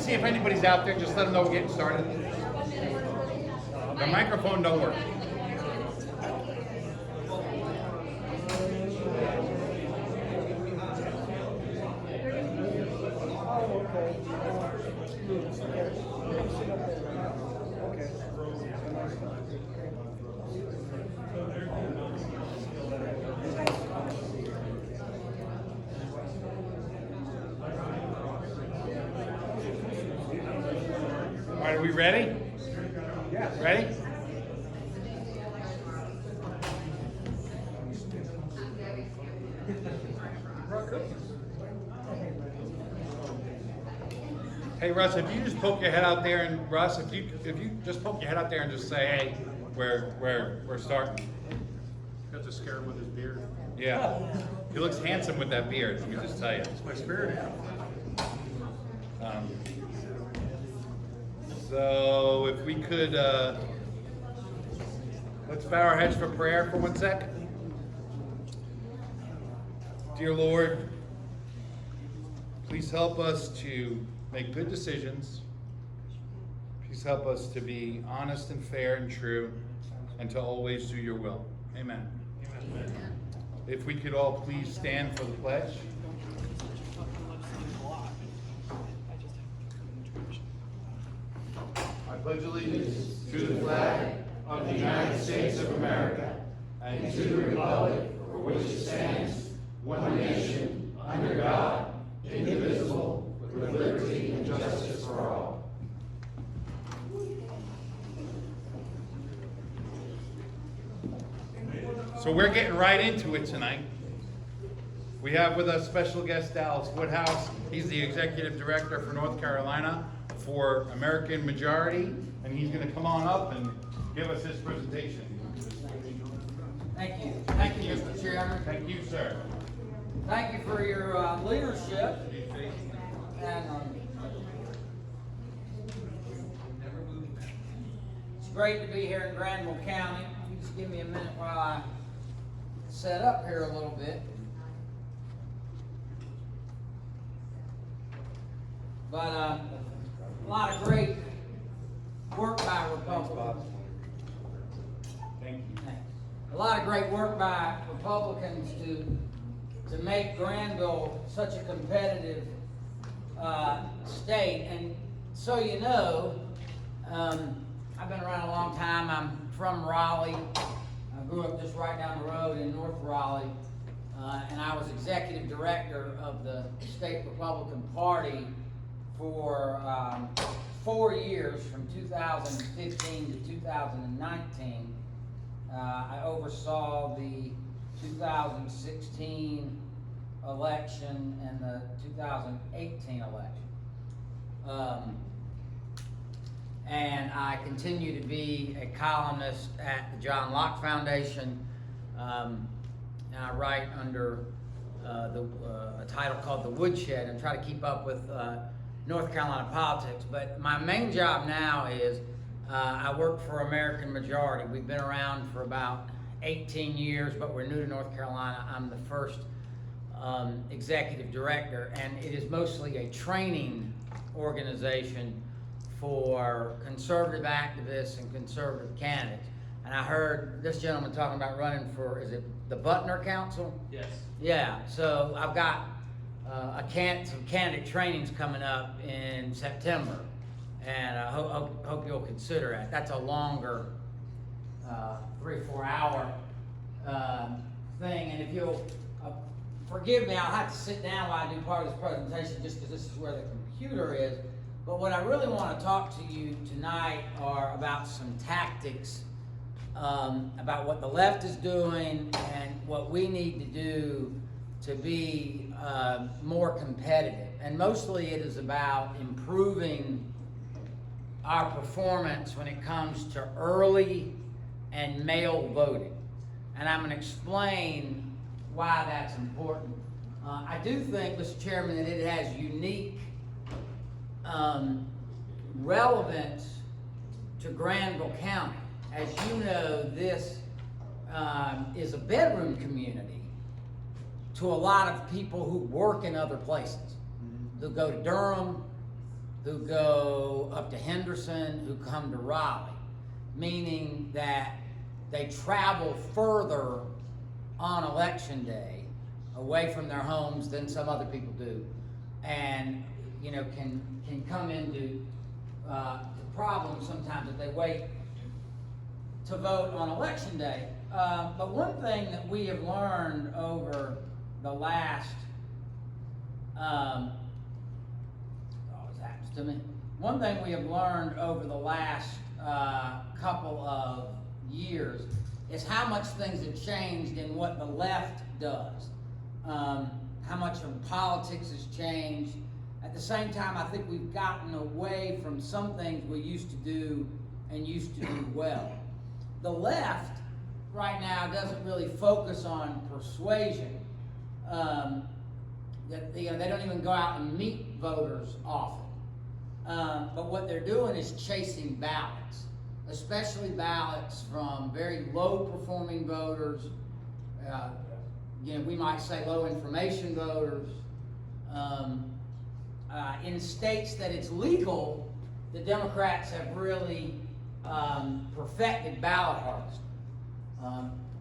see if anybody's out there. Just let them know we're getting started. The microphone don't work. All right, are we ready? Yeah. Ready? Hey Russ, if you just poke your head out there, and Russ, if you just poke your head out there and just say, hey, we're starting. Got to scare him with his beard. Yeah, he looks handsome with that beard. Let me just tell you. It's my spirit animal. So if we could, let's bow our heads for prayer for 1 sec. Dear Lord, please help us to make good decisions. Please help us to be honest and fair and true, and to always do your will. Amen. Amen. If we could all please stand for the pledge. I pledge allegiance to the flag of the United States of America and to the republic for which it stands, one nation, under God, indivisible, with liberty and justice for all. So we're getting right into it tonight. We have with us special guest Dallas Woodhouse. He's the executive director for North Carolina for American Majority, and he's going to come on up and give us his presentation. Thank you. Thank you, Mr. Chairman. Thank you, sir. Thank you for your leadership. And it's great to be here in Granville County. You just give me a minute while I set up here a little bit. But a lot of great work by Republicans. Thank you. A lot of great work by Republicans to make Granville such a competitive state. And so you know, I've been around a long time. I'm from Raleigh. I grew up just right down the road in North Raleigh. And I was executive director of the state Republican Party for 4 years, from 2015 to 2019. I oversaw the 2016 election and the 2018 election. And I continue to be a columnist at the John Locke Foundation. And I write under a title called The Woodshed and try to keep up with North Carolina politics. But my main job now is I work for American Majority. We've been around for about 18 years, but we're new to North Carolina. I'm the first executive director, and it is mostly a training organization for conservative activists and conservative candidates. And I heard this gentleman talking about running for, is it the Butner Council? Yes. Yeah, so I've got some candidate trainings coming up in September, and I hope you'll consider it. That's a longer 3 or 4 hour thing, and if you'll forgive me, I'll have to sit down while I do part of this presentation just because this is where the computer is. But what I really want to talk to you tonight are about some tactics, about what the left is doing and what we need to do to be more competitive. And mostly it is about improving our performance when it comes to early and mail voting. And I'm going to explain why that's important. I do think, Mr. Chairman, that it has unique relevance to Granville County. As you know, this is a bedroom community to a lot of people who work in other places. They'll go to Durham, who go up to Henderson, who come to Raleigh, meaning that they travel further on election day away from their homes than some other people do, and can come into the problem sometimes if they wait to vote on election day. But one thing that we have learned over the last always happens to me. One thing we have learned over the last couple of years is how much things have changed in what the left does. How much of politics has changed. At the same time, I think we've gotten away from some things we used to do and used to do well. The left right now doesn't really focus on persuasion. They don't even go out and meet voters often. But what they're doing is chasing ballots, especially ballots from very low-performing voters. We might say low information voters. In states that it's legal, the Democrats have really perfected ballot harvesting.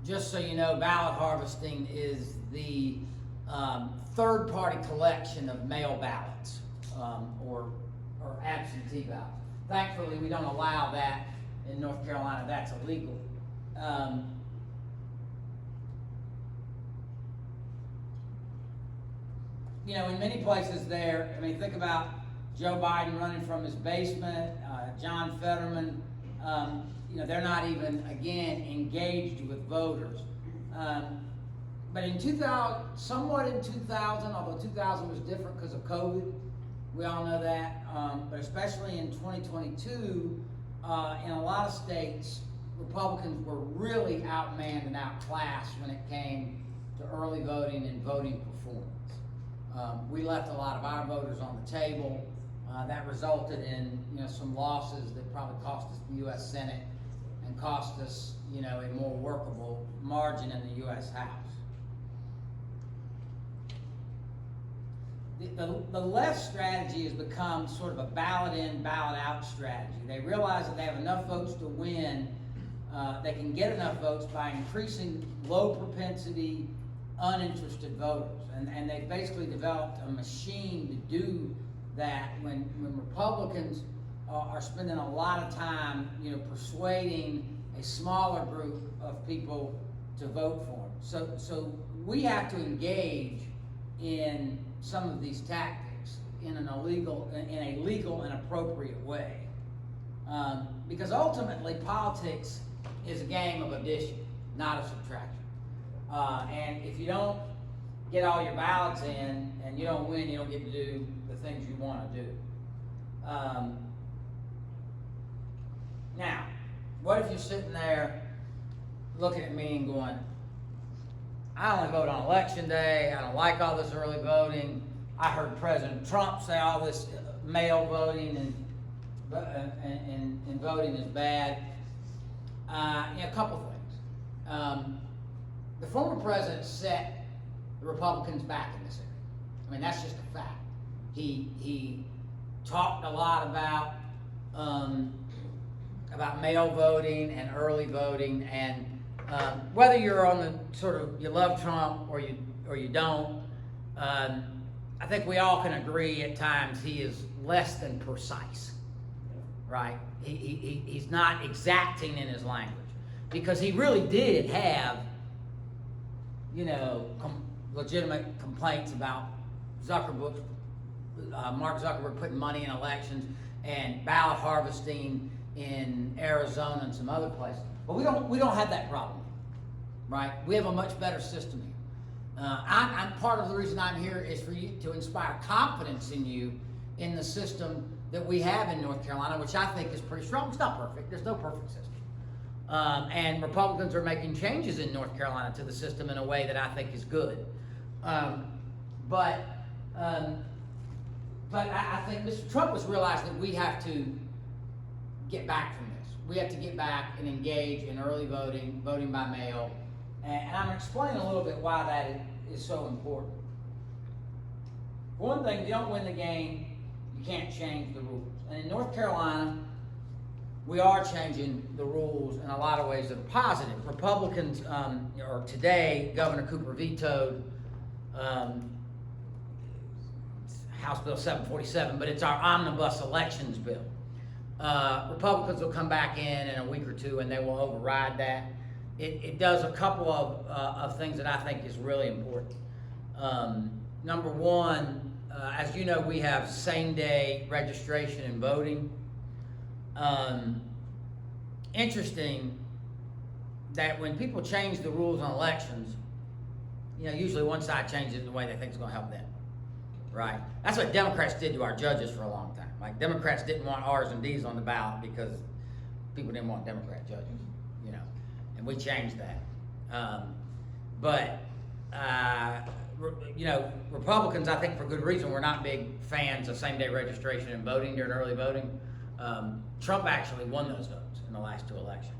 Just so you know, ballot harvesting is the third-party collection of mail ballots or absentee ballots. Thankfully, we don't allow that in North Carolina. That's illegal. In many places there, think about Joe Biden running from his basement, John Fetterman, they're not even, again, engaged with voters. But in 2000, somewhat in 2000, although 2000 was different because of COVID, we all know that, but especially in 2022, in a lot of states, Republicans were really outmanned and outclassed when it came to early voting and voting performance. We left a lot of our voters on the table. That resulted in some losses that probably cost us the U.S. Senate and cost us a more workable margin in the U.S. House. The left strategy has become sort of a ballot in, ballot out strategy. They realize that they have enough votes to win. They can get enough votes by increasing low propensity, uninterested voters. And they've basically developed a machine to do that when Republicans are spending a lot of time, persuading a smaller group of people to vote for them. So we have to engage in some of these tactics in a legal and appropriate way, because ultimately politics is a game of addition, not a subtraction. And if you don't get all your ballots in and you don't win, you don't get to do the things you want to do. Now, what if you're sitting there looking at me and going, I only vote on election day, I don't like all this early voting, I heard President Trump say all this mail voting and voting is bad. A couple things. The former president set the Republicans back in this area. That's just a fact. He talked a lot about mail voting and early voting, and whether you're on the sort of you love Trump or you don't, I think we all can agree at times he is less than precise, right? He's not exacting in his language, because he really did have legitimate complaints about Mark Zuckerberg putting money in elections and ballot harvesting in Arizona and some other places. But we don't have that problem, right? We have a much better system here. I'm part of the reason I'm here is for you to inspire confidence in you in the system that we have in North Carolina, which I think is pretty strong. It's not perfect. There's no perfect system. And Republicans are making changes in North Carolina to the system in a way that I think is good. But I think Mr. Trump has realized that we have to get back from this. We have to get back and engage in early voting, voting by mail. And I'm going to explain a little bit why that is so important. For one thing, if you don't win the game, You can't change the rules. And in North Carolina, we are changing the rules in a lot of ways that are positive. Republicans, or today, Governor Cooper vetoed House Bill 747, but it's our omnibus elections bill. Republicans will come back in a week or two and they will override that. It does a couple of things that I think is really important. Number one, as you know, we have same-day registration and voting. Interesting that when people change the rules on elections, usually one side changes it the way they think is going to help them, right? That's what Democrats did to our judges for a long time. Like, Democrats didn't want R's and D's on the ballot because people didn't want Democrat judges, and we changed that. Republicans, I think for good reason, we're not big fans of same-day registration and voting during early voting. Trump actually won those votes in the last two elections.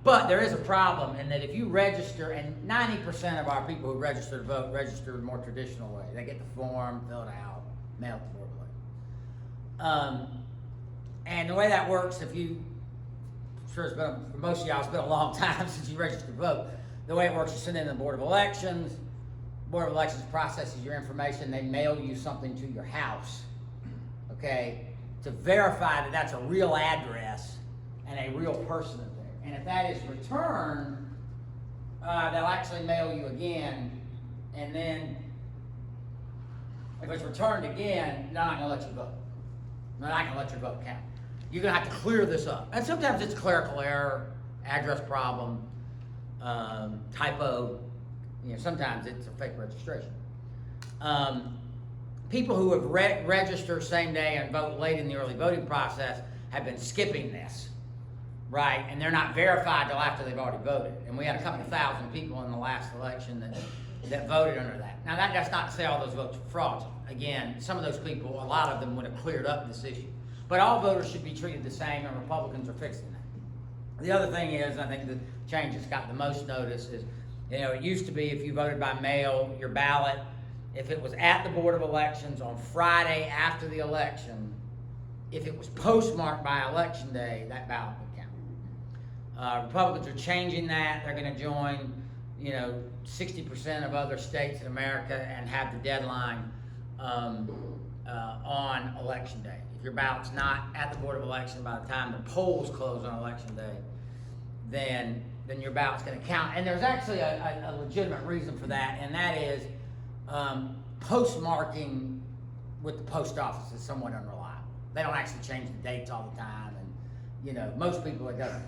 But there is a problem in that if you register, and 90% of our people who register to vote register the more traditional way. They get the form, fill it out, mail it to board of elections. And the way that works, I'm sure it's been, for most of y'all, it's been a long time since you registered to vote. The way it works, you send in the Board of Elections. Board of Elections processes your information. They mail you something to your house, okay, to verify that that's a real address and a real person is there. And if that is returned, they'll actually mail you again. And then if it's returned again, they're not going to let you vote. They're not going to let your vote count. You're going to have to clear this up. And sometimes it's clerical error, address problem, typo. Sometimes it's a fake registration. People who have registered same day and vote late in the early voting process have been skipping this, right? And they're not verified till after they've already voted. And we had a couple of thousand people in the last election that voted under that. Now that's not to say all those votes were fraudulent. Again, some of those people, a lot of them would have cleared up this issue. But all voters should be treated the same, and Republicans are fixing that. The other thing is, I think the change that's got the most notice is, it used to be if you voted by mail, your ballot, if it was at the Board of Elections on Friday after the election, if it was postmarked by Election Day, that ballot would count. Republicans are changing that. They're going to join, 60% of other states in America and have the deadline on Election Day. If your ballot's not at the Board of Elections by the time the polls close on Election Day, then your ballot's going to count. And there's actually a legitimate reason for that, and that is postmarking with the post office is somewhat unreliable. They don't actually change the dates all the time, and most people it doesn't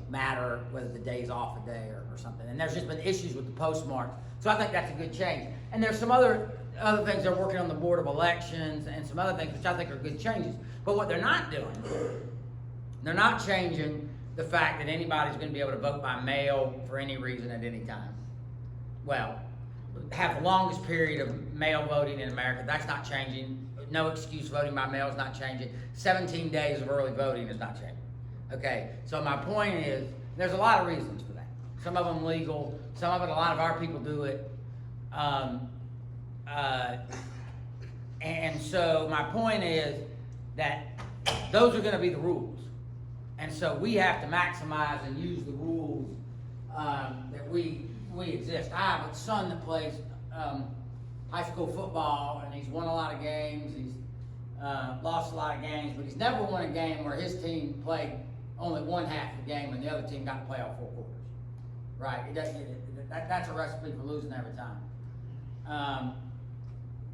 matter whether the day's off a day or something. And there's just been issues with the postmarks, so I think that's a good change. And there's some other things they're working on the Board of Elections and some other things which I think are good changes. But what they're not doing, they're not changing the fact that anybody's going to be able to vote by mail for any reason at any time. Well, have the longest period of mail voting in America. That's not changing. No excuse voting by mail is not changing. 17 days of early voting is not changing. Okay, so my point is, there's a lot of reasons for that. Some of them legal, some of it, a lot of our people do it. And so my point is that those are going to be the rules. And so we have to maximize and use the rules that we exist. I have a son that plays high school football, and he's won a lot of games. He's lost a lot of games, but he's never won a game where his team played only one half of the game and the other team got to play all four quarters. Right? That's a recipe for losing every time.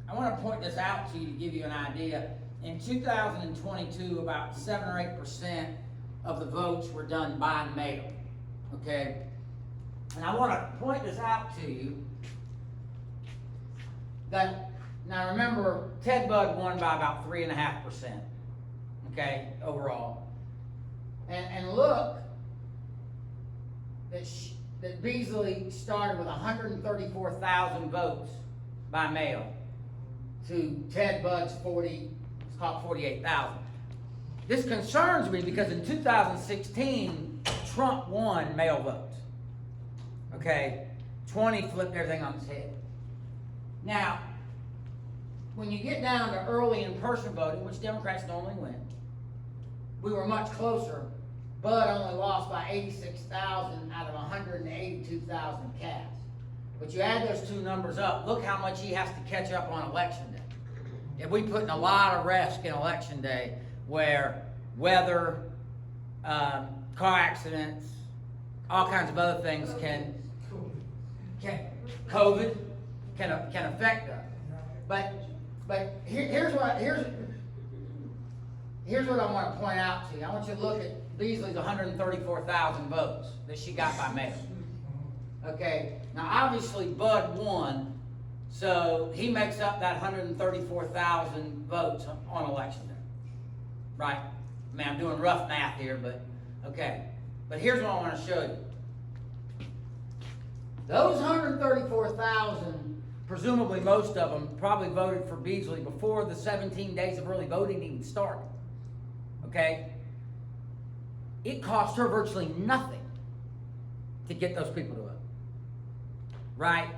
I want to point this out to you to give you an idea. In 2022, about 7 or 8% of the votes were done by mail. Okay? And I want to point this out to you. Now remember, Ted Budd won by about 3.5%. Okay, overall. And look, that Beasley started with 134,000 votes by mail to Ted Budd's 48,000. This concerns me because in 2016, Trump won mail votes. Okay, 20 flipped everything on its head. Now, when you get down to early in-person voting, which Democrats normally win, we were much closer. Bud only lost by 86,000 out of 182,000 cast. But you add those two numbers up, look how much he has to catch up on election day. If we put in a lot of risk in election day, where weather, car accidents, all kinds of other things COVID can affect us. But here's what I want to point out to you. I want you to look at Beasley's 134,000 votes that she got by mail. Okay, now obviously Bud won, so he makes up that 134,000 votes on election day, right? I mean, I'm doing rough math here, but okay. But here's what I want to show you. Those 134,000, presumably most of them, probably voted for Beasley before the 17 days of early voting even started. Okay? It cost her virtually nothing to get those people to vote. Right?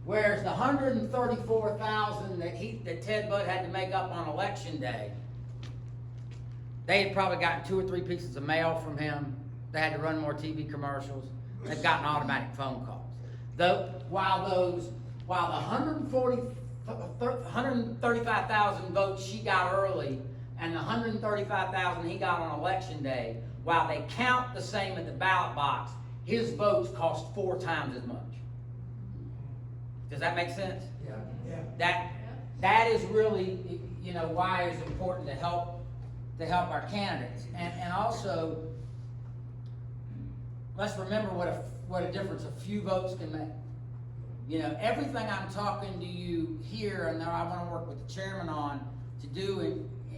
Whereas the 134,000 that Ted Budd had to make up on election day, they had probably gotten 2 or 3 pieces of mail from him. They had to run more TV commercials. They've gotten automatic phone calls. While the 135,000 votes she got early and the 135,000 he got on election day, while they count the same at the ballot box, his votes cost 4 times as much. Does that make sense? Yeah. That is really, why it's important to help our candidates, and also let's remember what a difference a few votes can make. Everything I'm talking to you here, and that I want to work with the chairman on to do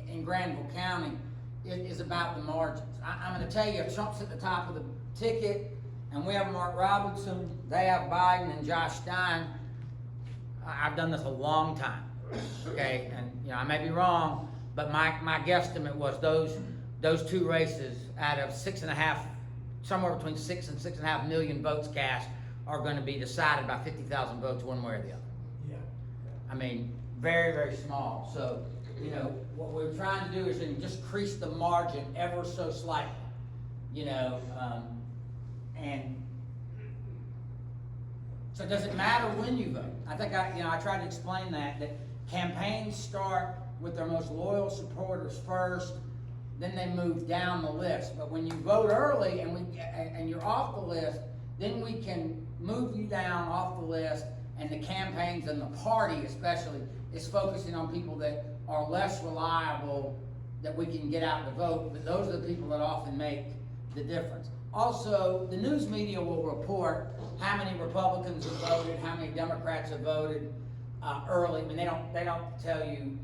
in Granville County, is about the margins. I'm going to tell you, if Trump's at the top of the ticket, and we have Mark Robinson, they have Biden and Josh Stein. I've done this a long time, okay, and I may be wrong, but my guesstimate was those 2 races out of 6.5, somewhere between 6 and 6.5 million votes cast, are going to be decided by 50,000 votes one way or the other. Yeah. I mean, very, very small. So, what we're trying to do is just increase the margin ever so slightly, and so does it matter when you vote? I think I tried to explain that campaigns start with their most loyal supporters first, then they move down the list. But when you vote early and you're off the list, then we can move you down off the list, and the campaigns and the party especially is focusing on people that are less reliable that we can get out to vote, but those are the people that often make the difference. Also, the news media will report how many Republicans have voted, how many Democrats have voted early. I mean, they don't tell you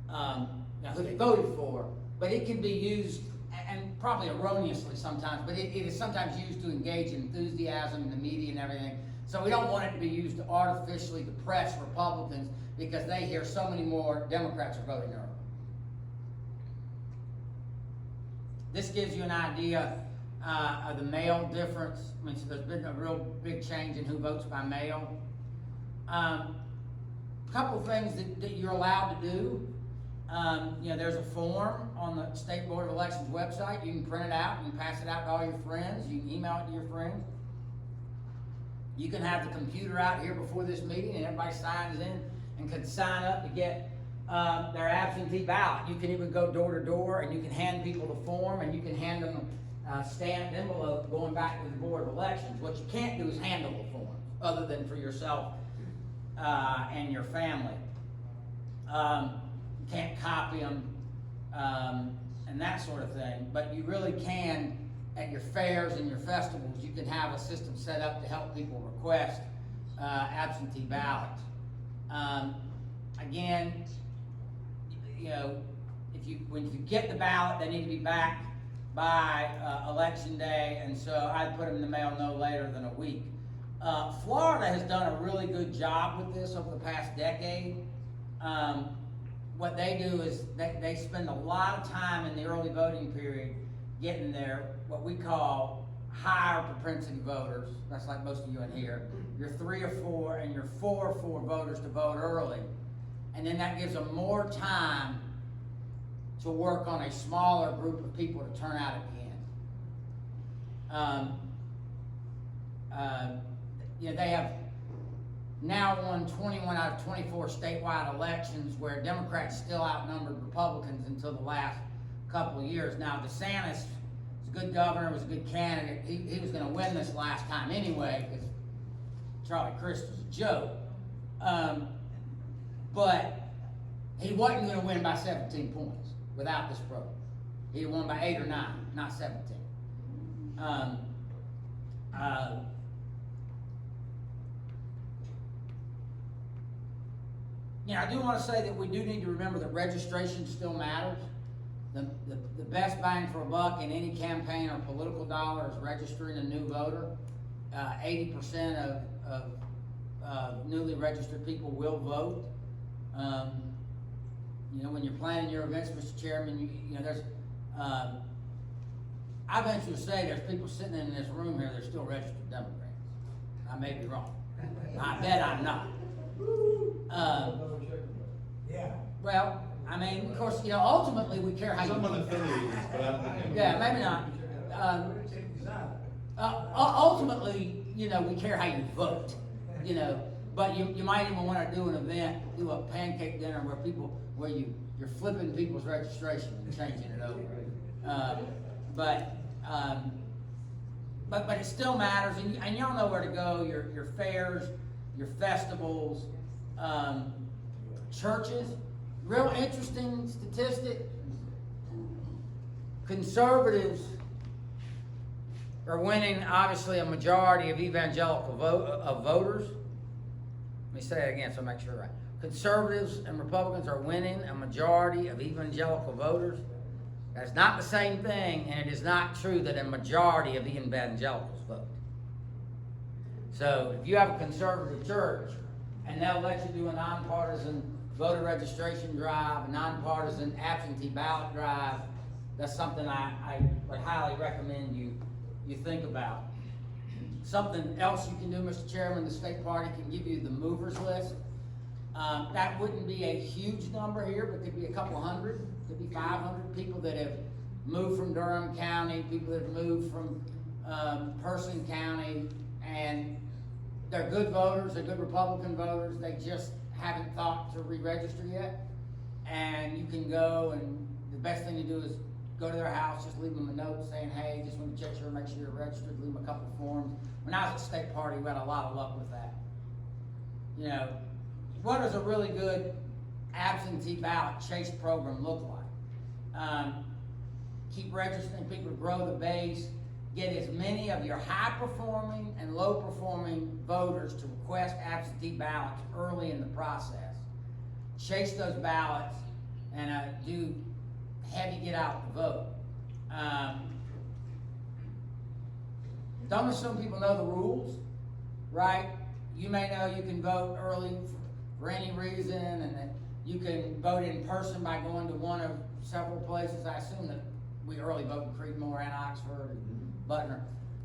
who they voted for, but it can be used, and probably erroneously sometimes, but it is sometimes used to engage in enthusiasm in the media and everything. So we don't want it to be used to artificially depress Republicans because they hear so many more Democrats are voting early. This gives you an idea of the mail difference. I mean, so there's been a real big change in who votes by mail. A couple of things that you're allowed to do. There's a form on the State Board of Elections website. You can print it out, you can pass it out to all your friends, you can email it to your friends. You can have the computer out here before this meeting and everybody signs in and can sign up to get their absentee ballot. You can even go door to door and you can hand people the form and you can hand them a stamped envelope going back to the Board of Elections. What you can't do is handle the form other than for yourself and your family. You can't copy them and that sort of thing, but you really can at your fairs and your festivals. You can have a system set up to help people request absentee ballots. Again, when you get the ballot, they need to be back by election day, and so I'd put them in the mail no later than a week. Florida has done a really good job with this over the past decade. What they do is they spend a lot of time in the early voting period getting their, what we call higher propensity voters. That's like most of you in here. Your 3 or 4 and your 4 or 4 voters to vote early. and then that gives them more time to work on a smaller group of people to turn out at the end. They have now won 21 out of 24 statewide elections, where Democrats still outnumbered Republicans until the last couple of years. Now, DeSantis is a good governor, was a good candidate. He was going to win this last time anyway, because Charlie Crist was a joke. But he wasn't going to win by 17 points without this program. He won by 8 or 9, not 17. I do want to say that we do need to remember that registration still matters. The best bang for a buck in any campaign or political dollar is registering a new voter. 80% of newly registered people will vote. When you're planning your events, Mr. Chairman, there's, I venture to say there's people sitting in this room here that are still registered Democrats. I may be wrong. I bet I'm not. Well, I mean, of course, ultimately we care how you Someone vote. affiliated, but I don't think. Yeah, maybe not. Ultimately, we care how you vote, but you might even want to do an event, do a pancake dinner where you're flipping people's registration and changing it over. But it still matters, and y'all know where to go. Your fairs, your festivals, churches. Real interesting statistic. Conservatives are winning, obviously, a majority of evangelical voters. Let me say it again so I make sure right. Conservatives and Republicans are winning a majority of evangelical voters. That's not the same thing, and it is not true that a majority of evangelicals vote. So if you have a conservative church and they'll let you do a nonpartisan voter registration drive, a nonpartisan absentee ballot drive, that's something I would highly recommend you think about. Something else you can do, Mr. Chairman, the state party can give you the movers list. That wouldn't be a huge number here, but could be a couple hundred, could be 500 people that have moved from Durham County, people that have moved from Person County, and they're good voters, they're good Republican voters, they just haven't thought to re-register yet. And you can go, and the best thing to do is go to their house, just leave them a note saying, hey, just want to check make sure you're registered, leave them a couple of forms. When I was at the state party, we had a lot of luck with that. What does a really good absentee ballot chase program look like? Keep registering people to grow the base, get as many of your high-performing and low-performing voters to request absentee ballots early in the process. Chase those ballots and have you get out the vote. Don't assume people know the rules, right? You may know you can vote early for any reason, and that you can vote in person by going to one of several places. I assume that we early vote in Creedmoor and Oxford and Butner.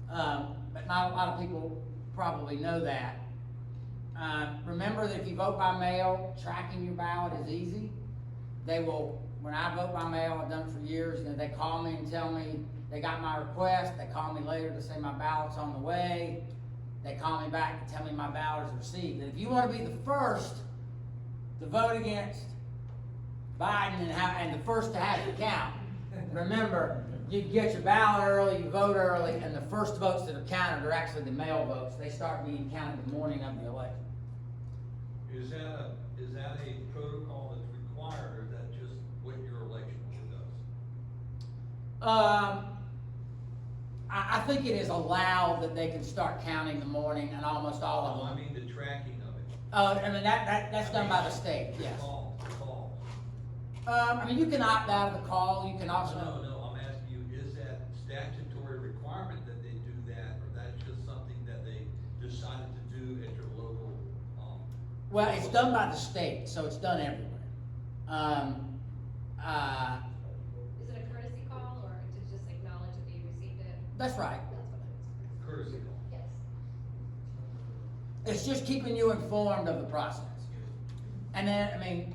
But not a lot of people probably know that. Remember that if you vote by mail, tracking your ballot is easy. When I vote by mail, I've done it for years, and they call me and tell me they got my request. They call me later to say my ballot's on the way. They call me back and tell me my ballot is received. And if you want to be the first to vote against Biden and the first to have it count, remember, you get your ballot early, you vote early, and the first votes that are counted are actually the mail votes. They start being counted the morning of the election. Is that a protocol that's required, or is that just what your election board does? I think it is allowed that they can start counting the morning, and almost all of them. I mean the tracking of it. I mean, that's done by the state, yes. Call. I mean, you can opt out of the call, you can also. No, I'm asking you, is that statutory requirement that they do that, or that's just something that they decided to do at your local? Well, it's done by the state, so it's done everywhere. Is it a courtesy call, or to just acknowledge that you received it? That's right. That's what it is. Courtesy call. Yes. It's just keeping you informed of the process. And then, I mean,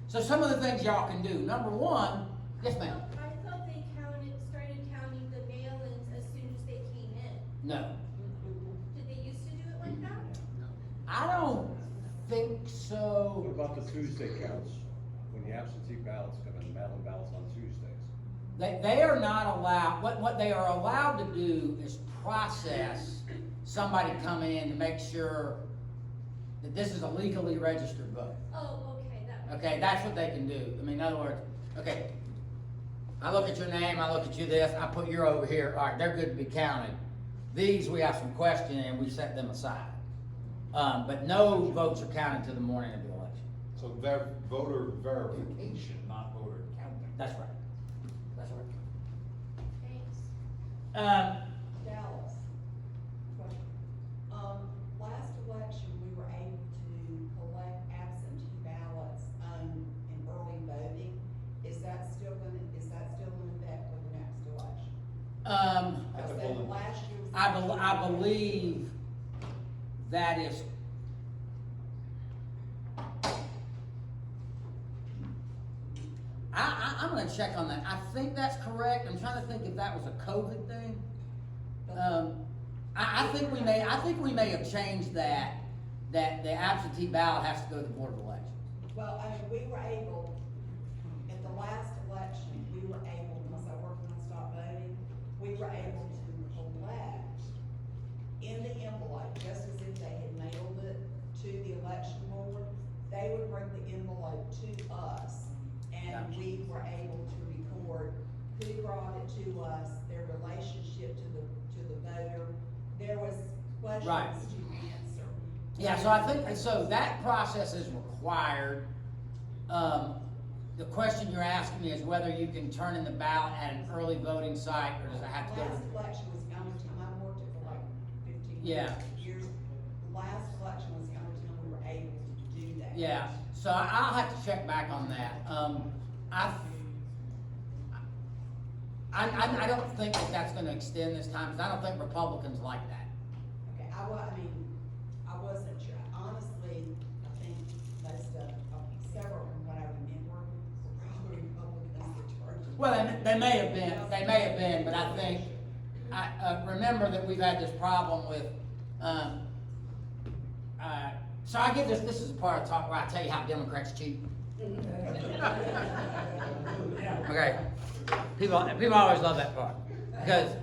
So some of the things y'all can do. Number one, yes ma'am. I thought they started counting the mail-ins as soon as they came in. No. Did they used to do it like that? I don't think so. What about the Tuesday counts? When the absentee ballots come in, mail-in ballots on Tuesdays? They are not allowed, what they are allowed to do is process somebody coming in to make sure that this is a legally registered vote. Oh, okay, that. Okay, that's what they can do. I mean, in other words, okay, I look at your name, I look at you this, I put you over here, all right, they're good to be counted. These, we have some question and we set them aside. But no votes are counted till the morning of the election. So voter verification, not voter counting. That's right. That's right. Thanks. Dallas. Question. Last election, we were able to collect absentee ballots, in early voting. Is that still in effect for the next election? Because then last year was. I believe that is. I'm gonna check on that. I think that's correct. I'm trying to think if that was a COVID thing. I think we may have changed that the absentee ballot has to go to the Board of Elections. Well, I mean, we were able, at the last election, because I worked on stop voting, we were able to collect in the envelope, just as if they had mailed it to the election board. They would bring the envelope to us, and Gotcha. we were able to record who brought it to us, their relationship to the voter. There was questions Right. to answer. Yeah, so I think, so that process is required. The question you're asking me is whether you can turn in the ballot at an early voting site, or does it have to go to? Last election was the only time, I worked it for like 15 Yeah. years. The last election was the only time we were able to do that. Yeah, so I'll have to check back on that. I don't think that that's gonna extend this time, because I don't think Republicans like that. Okay, I wasn't sure. Honestly, I think most several from what I remember were probably Republicans that charged. Well, they may have been, but I think, remember that we've had this problem with, so I give this is a part of talk where I tell you how Democrats cheat. Okay, people always love that part, because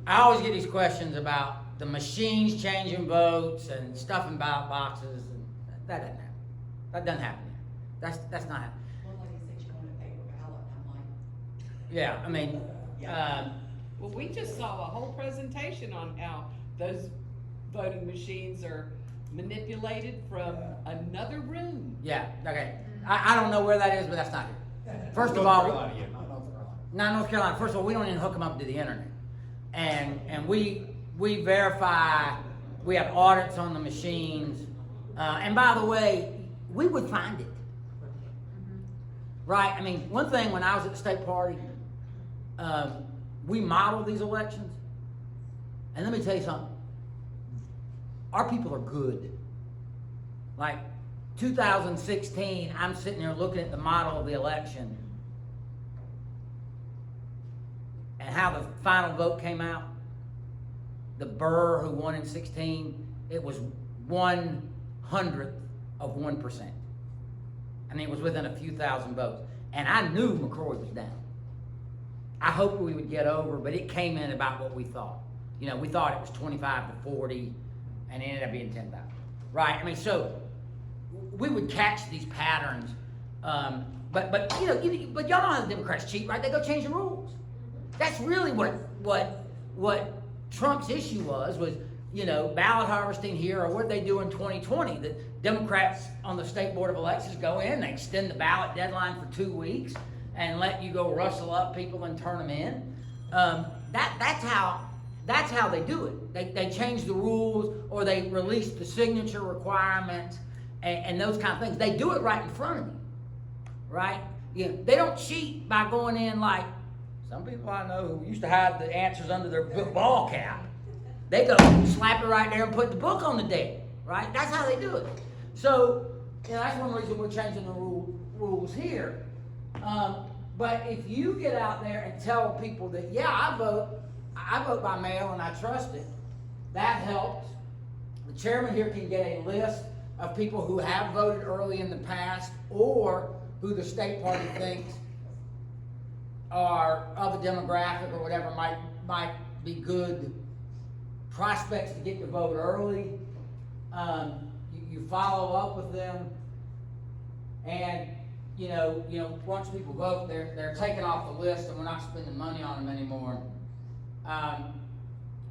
I always get these questions about the machines changing votes and stuffing ballot boxes, and that doesn't happen. That doesn't happen. That's not happening. One lady said she wanted a paper ballot, and I'm like, Yeah, I mean, Well, we just saw a whole presentation on how those voting machines are manipulated from another room. yeah, okay. I don't know where that is, but that's not here. First of all, North Carolina, yeah, not North Carolina. not North Carolina. First of all, we don't even hook them up to the internet, and we verify. We have audits on the machines, and by the way, we would find it, right? I mean, one thing when I was at the state party, we modeled these elections, and let me tell you something. Our people are good. Like 2016, I'm sitting there looking at the model of the election and how the final vote came out. The Burr who won in 16, it was 1/100 of 1%. I mean, it was within a few thousand votes. And I knew McCrory was down. I hoped we would get over, but it came in about what we thought. You know, we thought it was 25 to 40, and it ended up being 10,000. Right? I mean, so we would catch these patterns, but you know, but y'all know how the Democrats cheat, right? They go change the rules. That's really what Trump's issue was, you know, ballot harvesting here, or what they do in 2020. The Democrats on the State Board of Elections go in, they extend the ballot deadline for 2 weeks, and let you go rustle up people and turn them in. That's how they do it. They change the rules, or they release the signature requirements, and those kind of things. They do it right in front of you, right? You know, they don't cheat by going in like some people I know who used to hide the answers under their ball cap. They go slap it right there and put the book on the desk, right? That's how they do it. So, that's one reason we're changing the rules here. But if you get out there and tell people that, yeah, I vote by mail and I trust it, that helps. The chairman here can get a list of people who have voted early in the past or who the state party thinks are of a demographic or whatever might be good prospects to get to vote early. You follow up with them, and once people vote, they're taken off the list, and we're not spending money on them anymore.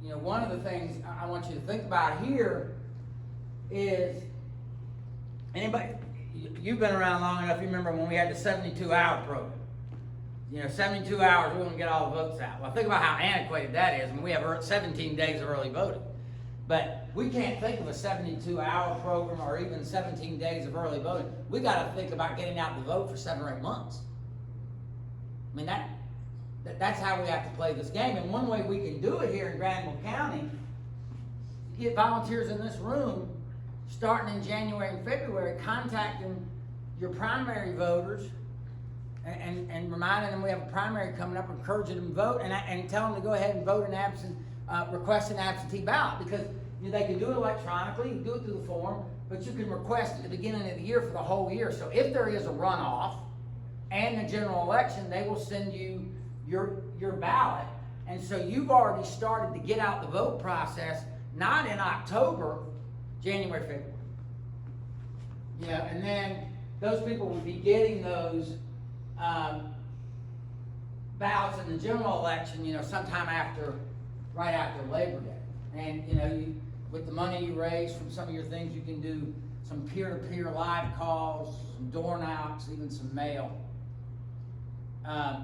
One of the things I want you to think about here is you've been around long enough. You remember when we had the 72-hour program? 72 hours, we're going to get all the votes out. Well, think about how antiquated that is. I mean, we have 17 days of early voting. But we can't think of a 72-hour program or even 17 days of early voting. We got to think about getting out the vote for 7 or 8 months. I mean, that's how we have to play this game. And one way we can do it here in Granville County, get volunteers in this room, starting in January and February, contacting your primary voters, and reminding them we have a primary coming up, encouraging them to vote, and tell them to go ahead and vote request an absentee ballot, because they can do it electronically, you can do it through the form, but you can request at the beginning of the year for the whole year. So if there is a runoff and the general election, they will send you your ballot, and so you've already started to get out the vote process, not in October, January, February. And then those people will be getting those ballots in the general election, sometime right after Labor Day. And, with the money you raise from some of your things, you can do some peer-to-peer live calls, some door knocks, even some mail. There's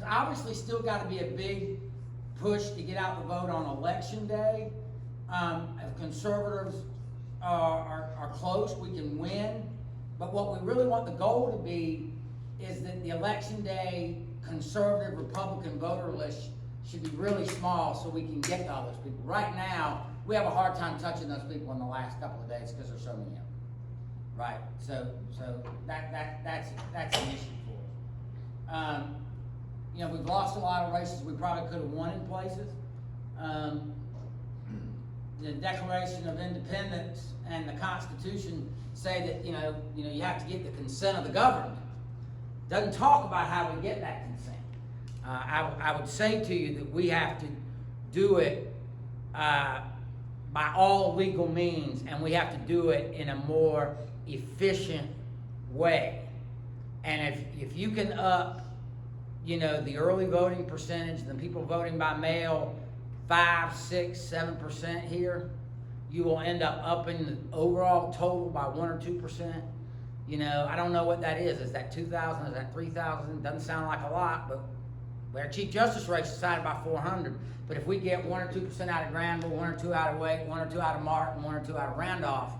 obviously still got to be a big push to get out the vote on Election Day. If conservatives are close, we can win. But what we really want the goal to be is that the Election Day conservative Republican voter list should be really small so we can get to all those people. Right now, we have a hard time touching those people in the last couple of days because there's so many of them. Right? So that's an issue for us. We've lost a lot of races we probably could have won in places. The Declaration of Independence and the Constitution say that you have to get the consent of the governed. Doesn't talk about how we get that consent. I would say to you that we have to do it by all legal means, and we have to do it in a more efficient way. And if you can up, the early voting percentage, the people voting by mail, 5, 6, 7% here, you will end up upping the overall total by 1 or 2%. I don't know what that is. Is that 2,000? Is that 3,000? Doesn't sound like a lot, but our Chief Justice race decided by 400. But if we get 1 or 2% out of Granville, 1 or 2 out of Wake, 1 or 2 out of Martin, 1 or 2 out of Randolph,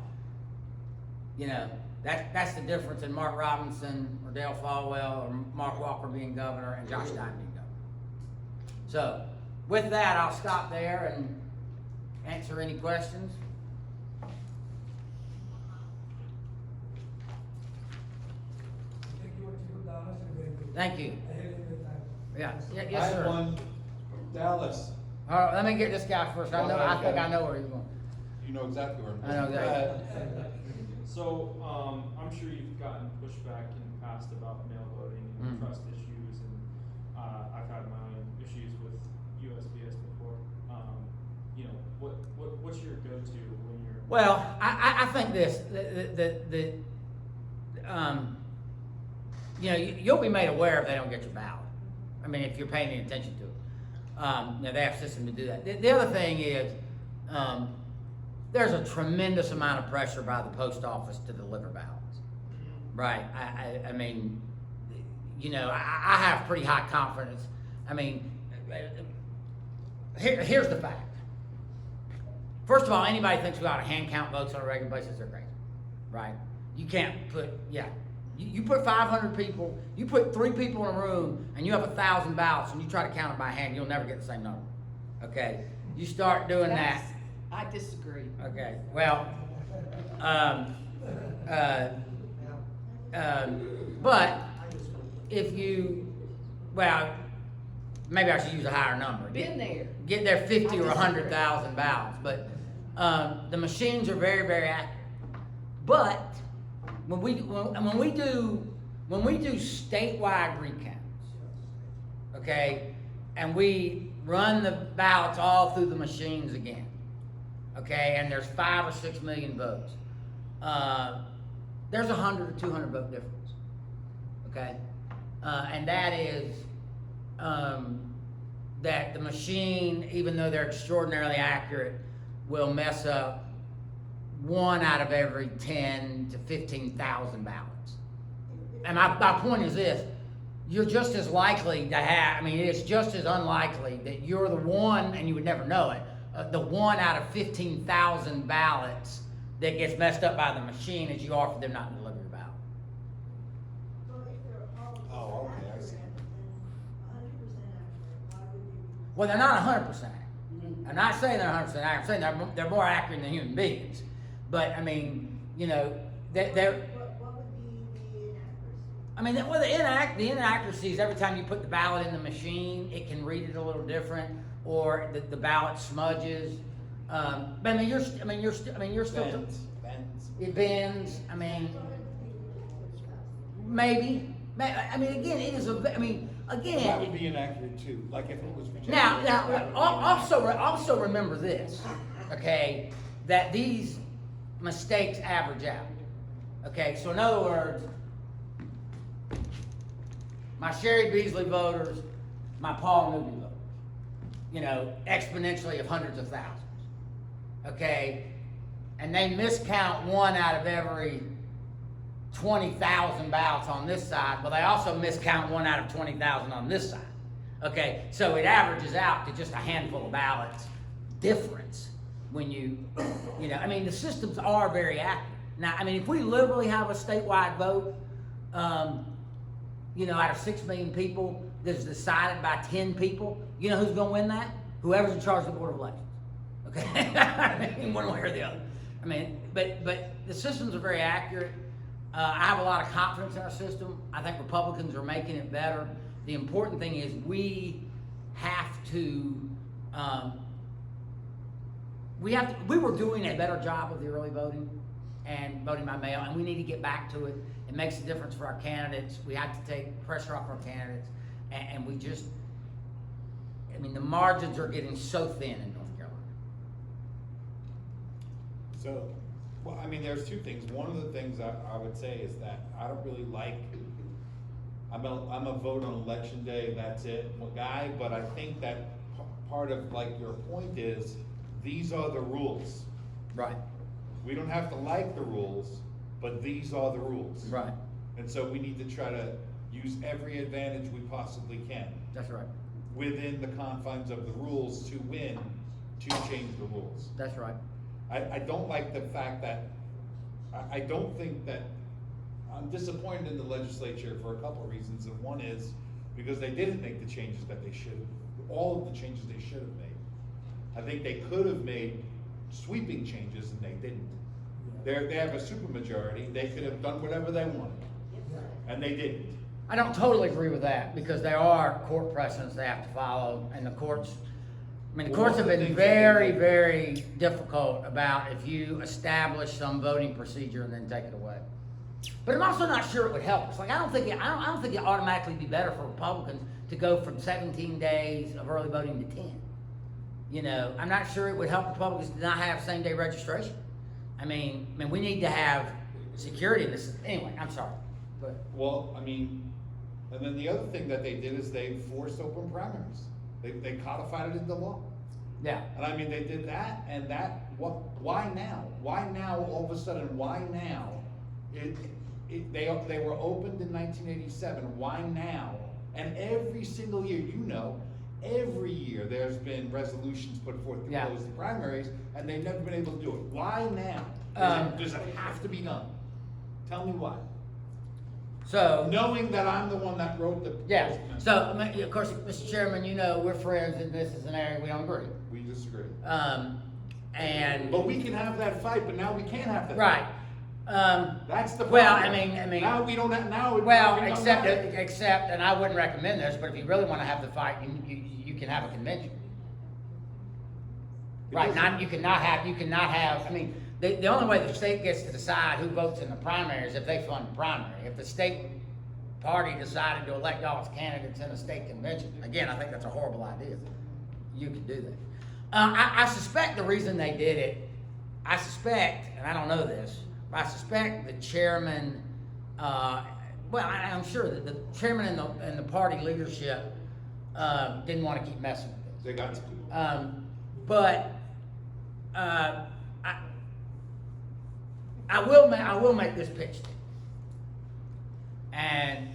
that's the difference in Mark Robinson or Dale Falwell or Mark Walker being governor and Josh Stein being governor. So with that, I'll stop there and answer any questions. Thank you. Yeah. Yes, sir. I have one. Dallas. All right, let me get this guy first. I think I know where he's going. You know exactly where I'm I know exactly. So, I'm sure you've gotten pushback in the past about mail voting and trust issues, and I've had my own issues with USPS before. What's your go-to when you're? Well, I think this. You'll be made aware if they don't get your ballot. I mean, if you're paying any attention to it. They have a system to do that. The other thing is, there's a tremendous amount of pressure by the post office to deliver ballots. Right? I mean, I have pretty high confidence. I mean, here's the fact. First of all, anybody thinks we ought to hand count votes on a regular basis, they're crazy. Right? You can't put, You put 500 people, you put 3 people in a room, and you have 1,000 ballots, and you try to count it by hand, you'll never get the same number. Okay? You start doing that. I disagree. Okay, well, but if you, well, maybe I should use a higher number. Been there. Get there 50 or I 100,000 ballots, but the machines are very, very accurate. But when we do statewide recounts, okay, and we run the ballots all through the machines again, okay, and there's 5 or 6 million votes, there's 100 or 200 vote difference, okay, and that is that the machine, even though they're extraordinarily accurate, will mess up 1 out of every 10 to 15,000 ballots. And my point is this: you're just as likely to have, I mean, it's just as unlikely that you're the one, and you would never know it, the 1 out of 15,000 ballots that gets messed up by the machine as you are for them not to deliver your ballot. Oh, okay, I see. Well, they're not 100% accurate. I'm not saying they're 100% accurate. I'm saying they're more accurate than human beings. But I mean, you know, they're. What would be the inaccuracy? I mean, well, the inaccuracies, every time you put the ballot in the machine, it can read it a little different, or the ballot smudges. But I mean, you're still. Bends. It bends. I mean, maybe. I mean, again, it is a. I mean, again. That would be inaccurate too, like if it was rejected. Now, also remember this, okay? That these mistakes average out. Okay, so in other words, my Sherry Beasley voters, my Paul Newby voters, you know, exponentially of hundreds of thousands. Okay, and they miscount 1 out of every 20,000 ballots on this side, but they also miscount 1 out of 20,000 on this side. Okay, so it averages out to just a handful of ballots difference when you know, I mean, the systems are very accurate. Now, I mean, if we literally have a statewide vote, you know, out of 6 million people that's decided by 10 people, you know who's going to win that? Whoever's in charge of the Board of Elections. Okay, I mean, one way or the other. I mean, but the systems are very accurate. I have a lot of confidence in our system. I think Republicans are making it better. The important thing is we have to. We were doing a better job of the early voting and voting by mail, and we need to get back to it. It makes a difference for our candidates. We have to take pressure off our candidates, and we just, I mean, the margins are getting so thin in North Carolina. So, well, I mean, there's two things. One of the things I would say is that I don't really like, I'm a vote on election day, that's it, guy, but I think that part of like your point is, these are the rules. Right. We don't have to like the rules, but these are the rules. Right. And so we need to try to use every advantage we possibly can That's right. within the confines of the rules to win, to change the rules. That's right. I don't like the fact that, I don't think that, I'm disappointed in the legislature for a couple of reasons, and one is because they didn't make the changes that they should have, all of the changes they should have made. I think they could have made sweeping changes and they didn't. They have a supermajority, they could have done whatever they wanted, and they didn't. I don't totally agree with that because there are court precedents they have to follow, and the courts, I mean, the courts have been very, very difficult about if you establish some voting procedure and then take it away. But I'm also not sure it would help us. Like, I don't think it automatically be better for Republicans to go from 17 days of early voting to 10. You know, I'm not sure it would help Republicans to not have same-day registration. I mean, we need to have security in this. Anyway, I'm sorry. But Well, I mean, and then the other thing that they did is they forced open primaries. They codified it into law. yeah, And I mean, they did that, and why now? Why now, all of a sudden, why now? They were opened in 1987, why now? And every single year, you know, every year there's been resolutions put forth to Yeah. close the primaries, and they've never been able to do it. Why now? Does it have to be done? Tell me why. so. Knowing that I'm the one that wrote the. Yeah, so, I mean, of course, Mr. Chairman, you know, we're friends and this is an area we don't agree. We disagree. and. But we can have that fight, but now we can't have that. Right. That's the problem. Well, I mean. Now we don't have, now. Well, we don't except, have it. and I wouldn't recommend this, but if you really wanna have the fight, you can have a convention. Right, you cannot have, I mean, the only way the state gets to decide who votes in the primary is if they fund the primary. If the state party decided to elect all its candidates in a state convention, again, I think that's a horrible idea. You could do that. I suspect the reason they did it, and I don't know this, but I suspect the chairman, I'm sure that the chairman and the party leadership, didn't wanna keep messing with this. They got to. But I will make this pitch to you. And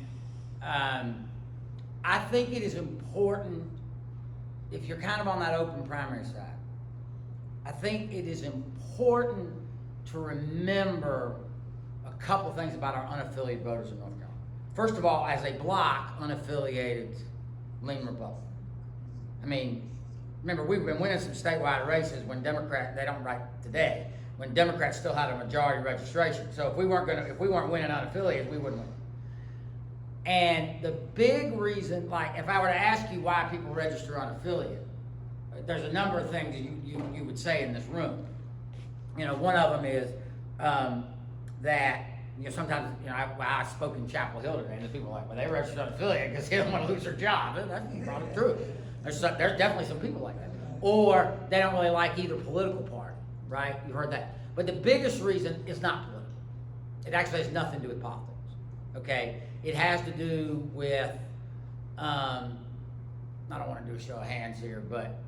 I think it is important, if you're kind of on that open primary side, I think it is important to remember a couple things about our unaffiliated voters in North Carolina. First of all, as a block, unaffiliated lean Republican. I mean, remember, we've been winning some statewide races when they don't write today, when Democrats still had a majority registration. So if we weren't winning unaffiliated, we wouldn't win. And the big reason, like, if I were to ask you why people register unaffiliated, there's a number of things you would say in this room. You know, one of them is that, you know, sometimes, you know, I spoke in Chapel Hill today, and the people are like, well, they registered unaffiliated because they don't want to lose their job. That's probably true. There's definitely some people like that. Or they don't really like either political party, right? You heard that. But the biggest reason is not political. It actually has nothing to do with politics, okay? It has to do with, I don't want to do a show of hands here, but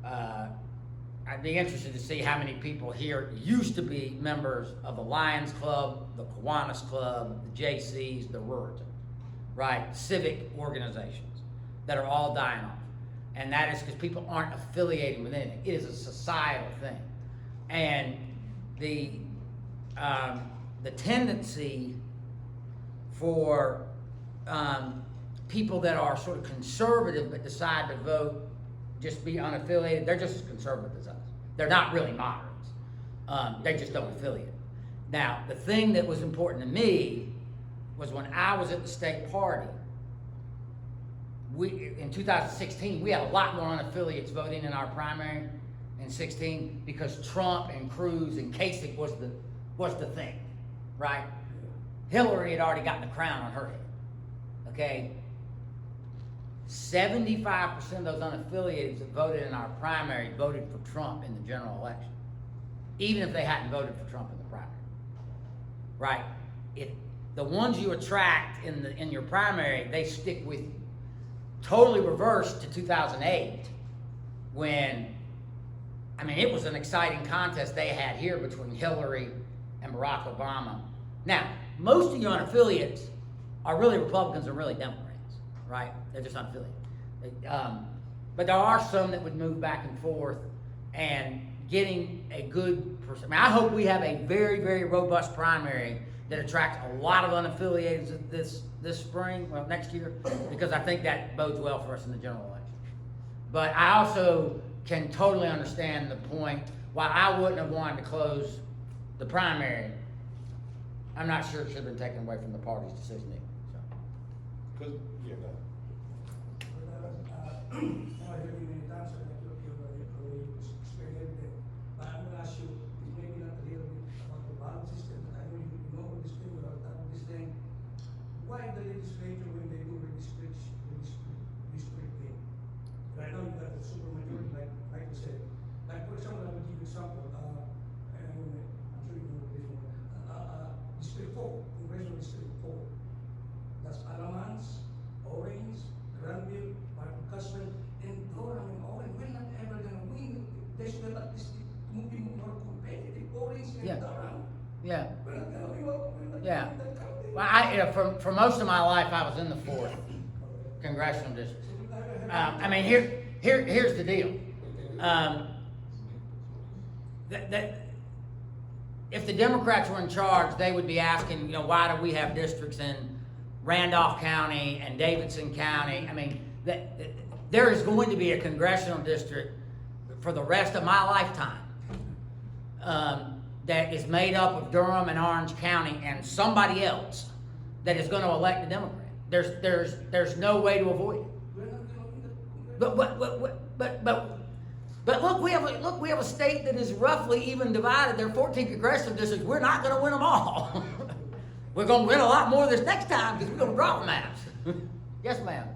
I'd be interested to see how many people here used to be members of the Lions Club, the Kiwanis Club, the JCs, the Ruritan, right? Civic organizations that are all dying off. And that is because people aren't affiliating with anything. It is a societal thing. And the tendency for people that are sort of conservative but decide to vote, just be unaffiliated, they're just as conservative as us. They're not really moderates. They just don't affiliate. Now, the thing that was important to me was when I was at the state party, in 2016, we had a lot more unaffiliates voting in our primary in 16 because Trump and Cruz and Kasich was the thing, right? Hillary had already gotten the crown on her head, okay? 75% of those unaffiliated that voted in our primary voted for Trump in the general election, even if they hadn't voted for Trump in the primary, right? If the ones you attract in your primary, they stick with you. Totally reversed to 2008, when, I mean, it was an exciting contest they had here between Hillary and Barack Obama. Now, most of you unaffiliates are really Republicans and really Democrats, right? They're just unaffiliated. But there are some that would move back and forth, and getting a good person. I mean, I hope we have a very, very robust primary that attracts a lot of unaffiliated this spring, well, next year, because I think that bodes well for us in the general election. But I also can totally understand the point why I wouldn't have wanted to close the primary. I'm not sure it should have been taken away from the party's decision either. So. Cause, yeah, go ahead. I heard you many times, and I told you already explained everything. But I'm gonna ask you, maybe not a little bit about the ballot system. I know you know this thing, we're on top of this thing. Why the legislature, when they do redistrict thing? And I know you got the super majority, like you said. Like, for example, I will give you an example. And I'm sure you know this one. District 4, Congressional District 4. That's Alamance, Orange, Granville, Custom, and Durham and Orange. We're not ever gonna win. They should have at least moving more competitive. Orange and Yeah. Durham. Yeah. We're not gonna win. We're not Yeah. gonna win that county. Well, for most of my life, I was in the 4th congressional district. I mean, here's the deal. If the Democrats were in charge, they would be asking, you know, why do we have districts in Randolph County and Davidson County? I mean, there is going to be a congressional district for the rest of my lifetime that is made up of Durham and Orange County and somebody else that is gonna elect a Democrat. There's no way to avoid it. But look, we have a state that is roughly even divided. There are 14 congressional districts. We're not going to win them all. We're going to win a lot more this next time because we're going to drop maps. Yes, ma'am.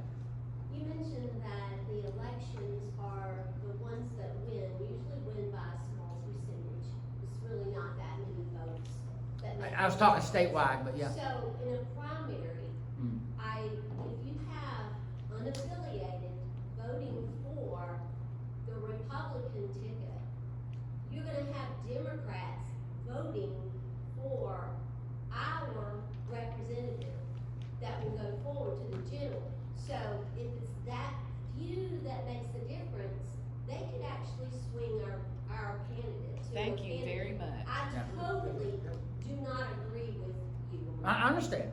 You mentioned that the elections are the ones that usually win by a small percentage. It's really not that many votes. I was talking statewide, but yeah. So in a primary, if you have unaffiliated voting for the Republican ticket, you're gonna have Democrats voting for our representative that will go forward to the general. So if it's that few that makes the difference, they could actually swing our candidate to a Thank you very candidate. much. I totally do not agree with you. I understand.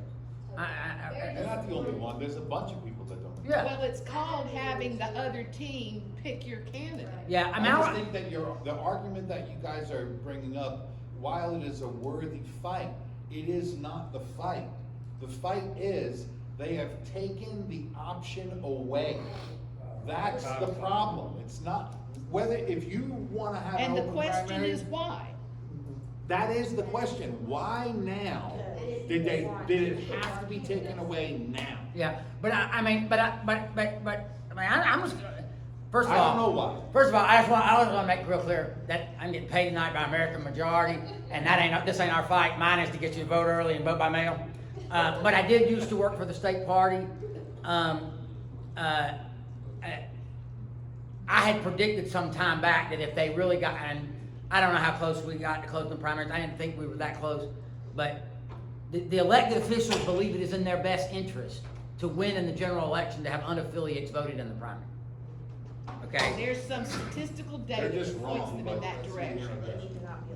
They're not the only one, there's a bunch of people that don't. Yeah. Well, it's called having the other team pick your candidate. Yeah, I I mean, just think that the argument that you guys are bringing up, while it is a worthy fight, it is not the fight. The fight is, they have taken the option away. That's the problem. It's not, if you wanna have an And the open question primary, is why? that is the question. Why now? Did it have to be taken away now? yeah, but I'm just, first of I all. don't know why. First of all, I just want to make it real clear that I'm getting paid tonight by American majority, and this ain't our fight. Mine is to get you to vote early and vote by mail. But I did used to work for the state party. I had predicted some time back that if they really got, and I don't know how close we got to closing the primaries. I didn't think we were that close, but the elected officials believe it is in their best interest to win in the general election to have unaffiliates voted in the primary. Okay. There's some statistical data They're that just points wrong, them in but that direction.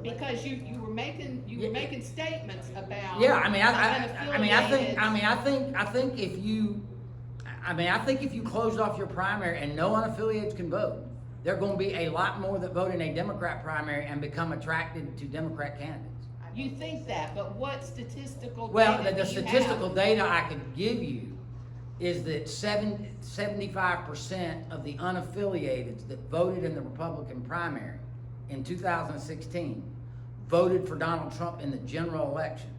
Because you were making statements about. Yeah, I think if you closed off your primary and no unaffiliates can vote, there are going to be a lot more that vote in a Democrat primary and become attracted to Democrat candidates. You think that, but what statistical Well, data the do you statistical have? data I could give you is that 75% of the unaffiliated that voted in the Republican primary in 2016 voted for Donald Trump in the general election,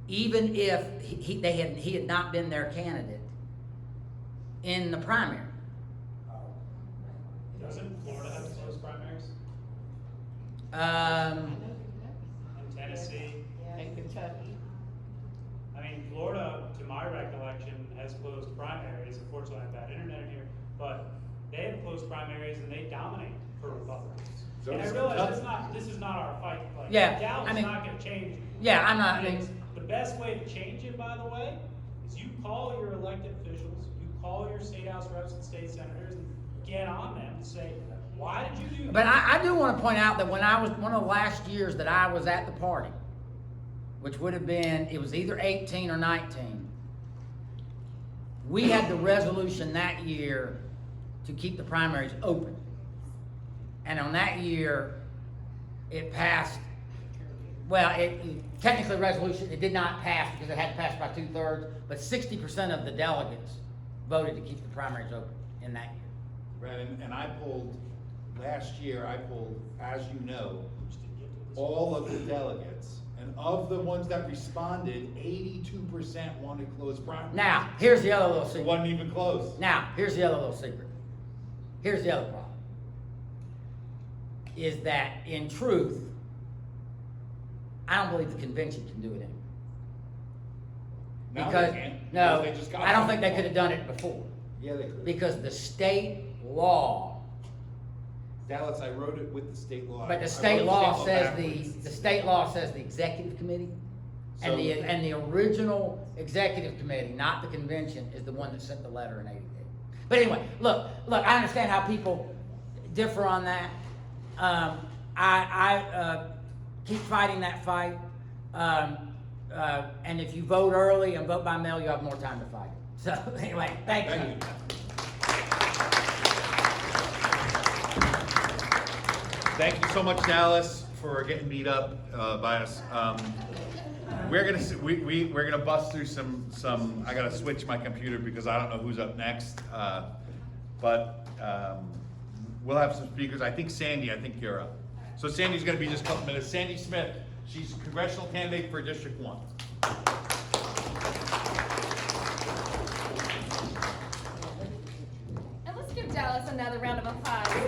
even if he had not been their candidate in the primary. Doesn't Florida have closed primaries? Um, And Tennessee? And Kentucky. I mean, Florida, to my recollection, has closed primaries. Unfortunately, I have bad internet in here, but they have closed primaries and they dominate for Republicans. So And I does realize Kentucky. this is not our fight. Like, Yeah, Dallas I mean- is not gonna change. Yeah, I'm not- The best way to change it, by the way, is you call your elected officials, you call your state house reps and state senators, and get on them and say, why did you do that? But I do want to point out that when I was, one of the last years that I was at the party, which would have been, it was either 18 or 19, we had the resolution that year to keep the primaries open. And on that year, it passed, well, technically resolution, it did not pass because it had to pass by 2/3, but 60% of the delegates voted to keep the primaries open in that year. Right, and I pulled, last year, as you know, all of the delegates, and of the ones that responded, 82% wanted closed primaries. Now, here's the other little It secret. wasn't even close. Now, here's the other little secret. Here's the other problem. Is that in truth, I don't believe the convention can do it anymore. Now Because, they can't, no, because they just got I don't it. think they could have done it before. Yeah, they could. Because the state law, Dallas, I wrote it with the state law. but I the state wrote law says backwards. the state law says the executive committee, So- and the original executive committee, not the convention, is the one that sent the letter in '88. But anyway, look, I understand how people differ on that. I keep fighting that fight. And if you vote early and vote by mail, you have more time to fight it. So anyway, thank you. Thank you. Thank you so much, Dallas, for getting beat up by us. We're gonna bust through some. I gotta switch my computer because I don't know who's up next. But we'll have some speakers. I think you're up. So Sandy's gonna be just a couple minutes. Sandy Smith, she's a congressional candidate for District 1. And let's give Dallas another round of applause. He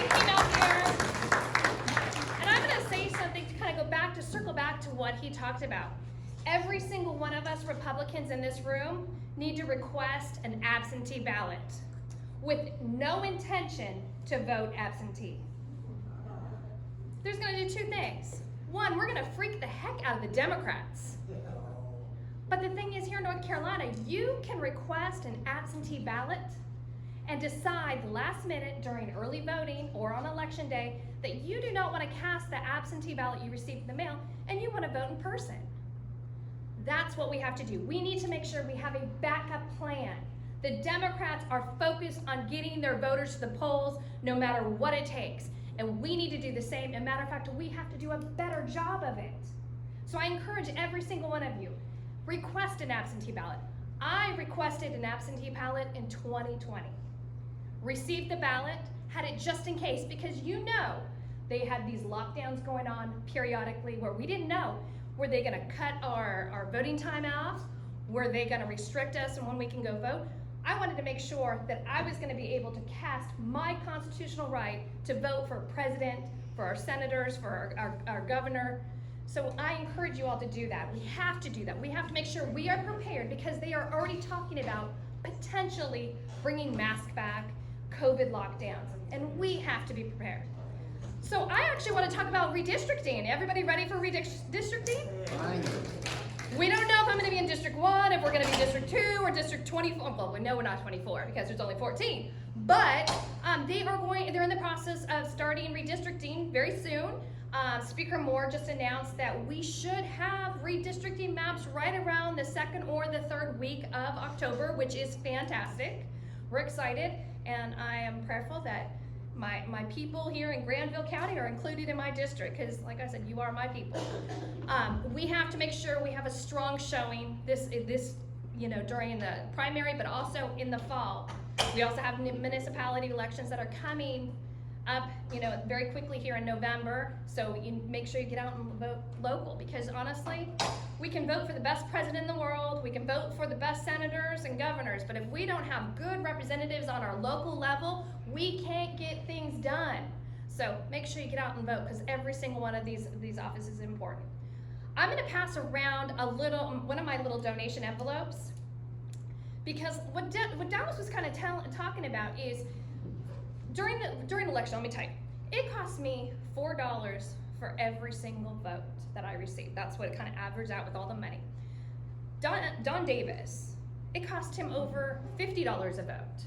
came out here, and I'm gonna say something to kind of circle back to what he talked about. Every single one of us Republicans in this room need to request an absentee ballot with no intention to vote absentee. There's gonna do two things. One, we're gonna freak the heck out of the Democrats. But the thing is, here in North Carolina, you can request an absentee ballot and decide last minute during early voting or on election day that you do not want to cast the absentee ballot you received in the mail and you want to vote in person. That's what we have to do. We need to make sure we have a backup plan. The Democrats are focused on getting their voters to the polls no matter what it takes. And we need to do the same. As a matter of fact, we have to do a better job of it. So I encourage every single one of you, request an absentee ballot. I requested an absentee ballot in 2020. Received the ballot, had it just in case, because you know they had these lockdowns going on periodically where we didn't know, were they gonna cut our voting time off? Were they gonna restrict us on when we can go vote? I wanted to make sure that I was gonna be able to cast my constitutional right to vote for president, for our senators, for our governor. So I encourage you all to do that. We have to do that. We have to make sure we are prepared because they are already talking about potentially bringing masks back, COVID lockdowns, and we have to be prepared. So I actually want to talk about redistricting. Everybody ready for redistricting? We don't know if I'm going to be in District 1, if we're going to be District 2 or District 24. Well, we know we're not 24 because there's only 14. But they're in the process of starting redistricting very soon. Speaker Moore just announced that we should have redistricting maps right around the second or the third week of October, which is fantastic. We're excited, and I am prayerful that my people here in Granville County are included in my district, because like I said, you are my people. We have to make sure we have a strong showing this during the primary, but also in the fall. We also have municipality elections that are coming up, very quickly here in November. So you make sure you get out and vote local, because honestly, we can vote for the best president in the world, we can vote for the best senators and governors, but if we don't have good representatives on our local level, we can't get things done. So make sure you get out and vote, because every single one of these offices is important. I'm gonna pass around one of my little donation envelopes, because what Dallas was kind of talking about is, during election, let me tell you, it cost me $4 for every single vote that I received. That's what it kind of averaged out with all the money. Don Davis, it cost him over $50 a vote.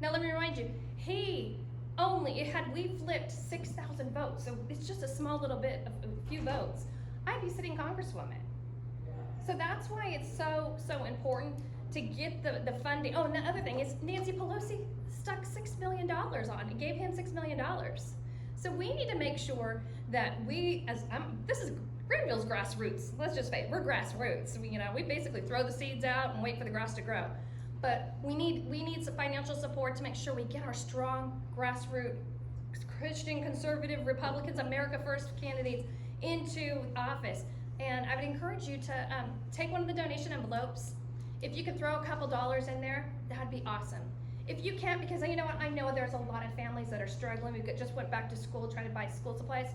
Now let me remind you, we flipped 6,000 votes, so it's just a small little bit of a few votes. I'd be sitting Congresswoman. So that's why it's so important to get the funding. Oh, and the other thing is Nancy Pelosi stuck $6 million on it, gave him $6 million. So we need to make sure that this is Granville's grassroots. Let's just say we're grassroots. We basically throw the seeds out and wait for the grass to grow. But we need some financial support to make sure we get our strong grassroots Christian conservative Republicans, America First candidates into office. And I would encourage you to take one of the donation envelopes. If you could throw a couple dollars in there, that'd be awesome. If you can't, because you know what, I know there's a lot of families that are struggling. We just went back to school trying to buy school supplies.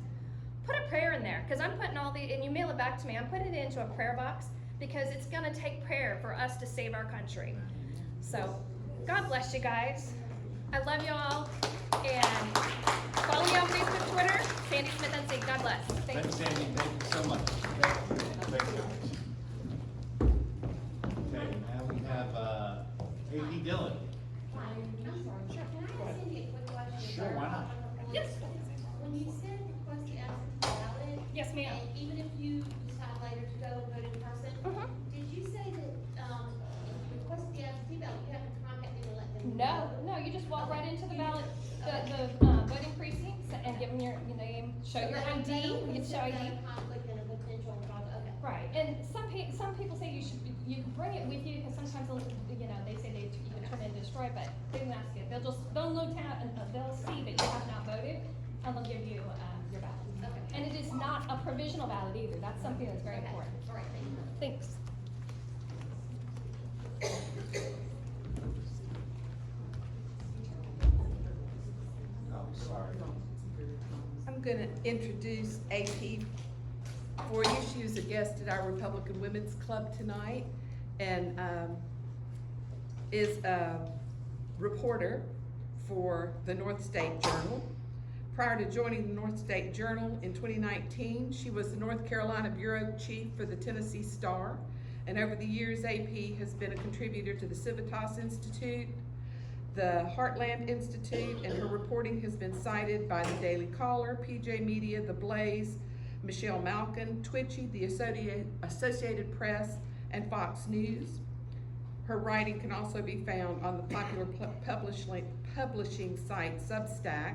Put a prayer in there, because I'm putting and you mail it back to me, I'm putting it into a prayer box, because it's gonna take prayer for us to save our country. So, God bless you guys. I love you all, and follow me on Facebook, Twitter, Sandy Smith NC. God bless. Thanks, Sandy. Thank you so much. Thank you. Okay, now we have AP Dillon. I'm sorry, sure, can I ask Cindy a quick question? Sure, why not? Yes. When you said request the absentee ballot. Yes, ma'am. And even if you decide later to go and vote in person, did you say that, if you request the absentee ballot, you have to contact them and let them know? No, you just walk right into the ballot, the voting precincts, and give them your name, show show your But ID, they don't we can show consider that ID. a conflict and a potential conflict, okay. Right, and some people say you can bring it with you, because sometimes they say you can turn it and destroy, but they don't ask it. They'll note out, and they'll see that you have not voted, and they'll give you, your ballot. Okay. And it is not a provisional ballot either, that's something that's very Okay. important. All right, thank you. Thanks. I'm gonna introduce AP for you. She was a guest at our Republican Women's Club tonight, and is a reporter for the North State Journal. Prior to joining the North State Journal in 2019, she was the North Carolina Bureau Chief for the Tennessee Star, and over the years, AP has been a contributor to the Civitas Institute, the Heartland Institute, and her reporting has been cited by the Daily Caller, PJ Media, The Blaze, Michelle Malkin, Twitchy, the Associated Press, and Fox News. Her writing can also be found on the popular publishing site Substack,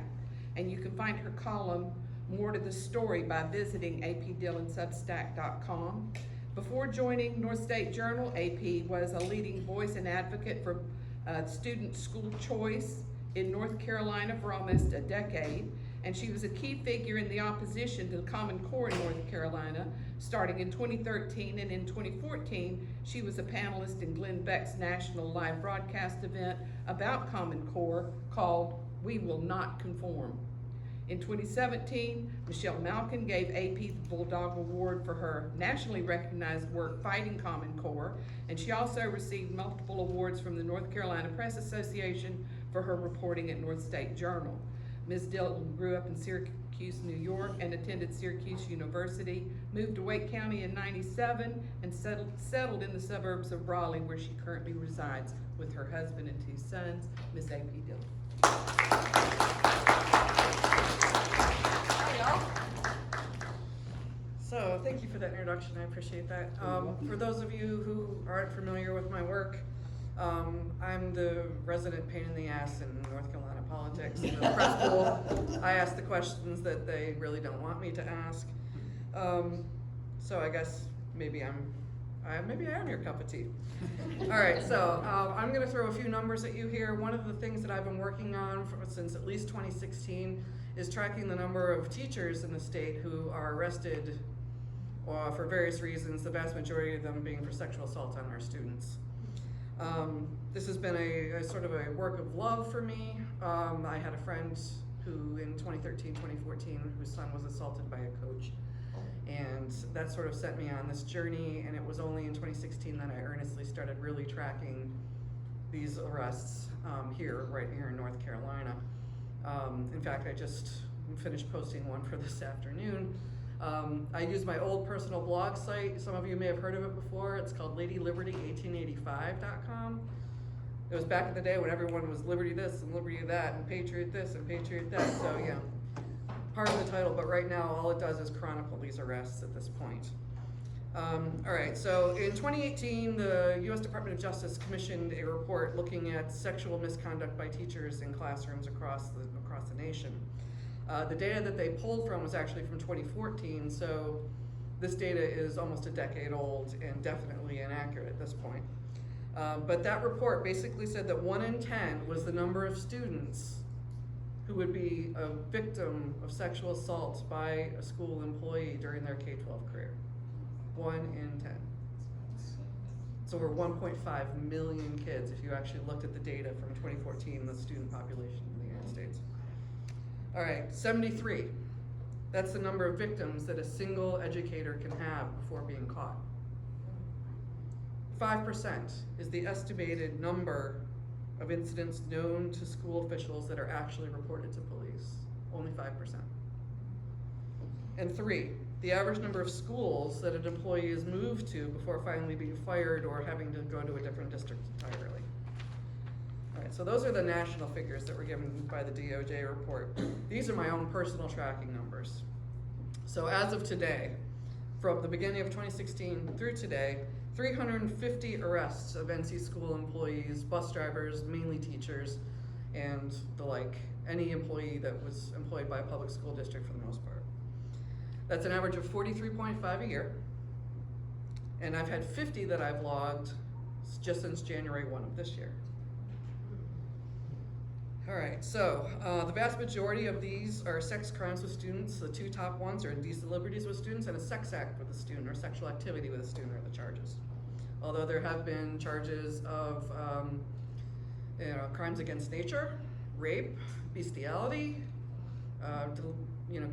and you can find her column More to the Story by visiting apdillonsubstack.com. Before joining North State Journal, AP was a leading voice and advocate for student school choice in North Carolina for almost a decade, and she was a key figure in the opposition to the Common Core in North Carolina, starting in 2013, and in 2014, she was a panelist in Glenn Beck's national live broadcast event about Common Core called We Will Not Conform. In 2017, Michelle Malkin gave AP the Bulldog Award for her nationally recognized work fighting Common Core, and she also received multiple awards from the North Carolina Press Association for her reporting at North State Journal. Ms. Dillon grew up in Syracuse, New York, and attended Syracuse University, moved to Wake County in '97, and settled in the suburbs of Raleigh, where she currently resides with her husband and 2 sons. Ms. AP Dillon. So, thank you for that introduction, I appreciate that. For those of you who aren't familiar with my work, I'm the resident pain in the ass in North Carolina politics. In the press pool, I ask the questions that they really don't want me to ask. So I guess maybe I am your cup of tea. All right, so I'm gonna throw a few numbers at you here. One of the things that I've been working on since at least 2016 is tracking the number of teachers in the state who are arrested for various reasons, the vast majority of them being for sexual assault on our students. This has been a sort of a work of love for me. I had a friend who in 2013, 2014, whose son was assaulted by a coach. And that sort of set me on this journey, and it was only in 2016 that I earnestly started really tracking these arrests right here in North Carolina. In fact, I just finished posting one for this afternoon. I use my old personal blog site. Some of you may have heard of it before. It's called LadyLiberty1885.com. It was back in the day when everyone was Liberty this and Liberty that and Patriot this and Patriot that. So yeah, part of the title, but right now all it does is chronicle these arrests at this point. All right, so in 2018, the U.S. Department of Justice commissioned a report looking at sexual misconduct by teachers in classrooms across the nation. The data that they pulled from was actually from 2014, so this data is almost a decade old and definitely inaccurate at this point. But that report basically said that 1 in 10 was the number of students who would be a victim of sexual assault by a school employee during their K-12 career. 1 in 10. So we're 1.5 million kids if you actually looked at the data from 2014, the student population in the United States. All right, 73. That's the number of victims that a single educator can have before being caught. 5% is the estimated number of incidents known to school officials that are actually reported to police. Only 5%. And 3, the average number of schools that an employee is moved to before finally being fired or having to go to a different district entirely. All right, so those are the national figures that were given by the DOJ report. These are my own personal tracking numbers. So as of today, from the beginning of 2016 through today, 350 arrests of NC school employees, bus drivers, mainly teachers, and the like, any employee that was employed by a public school district for the most part. That's an average of 43.5 a year. And I've had 50 that I've logged just since January 1 of this year. All right, so the vast majority of these are sex crimes with students. The two top ones are indecent liberties with students and a sex act with a student or sexual activity with a student are the charges. Although there have been charges of crimes against nature, rape, bestiality,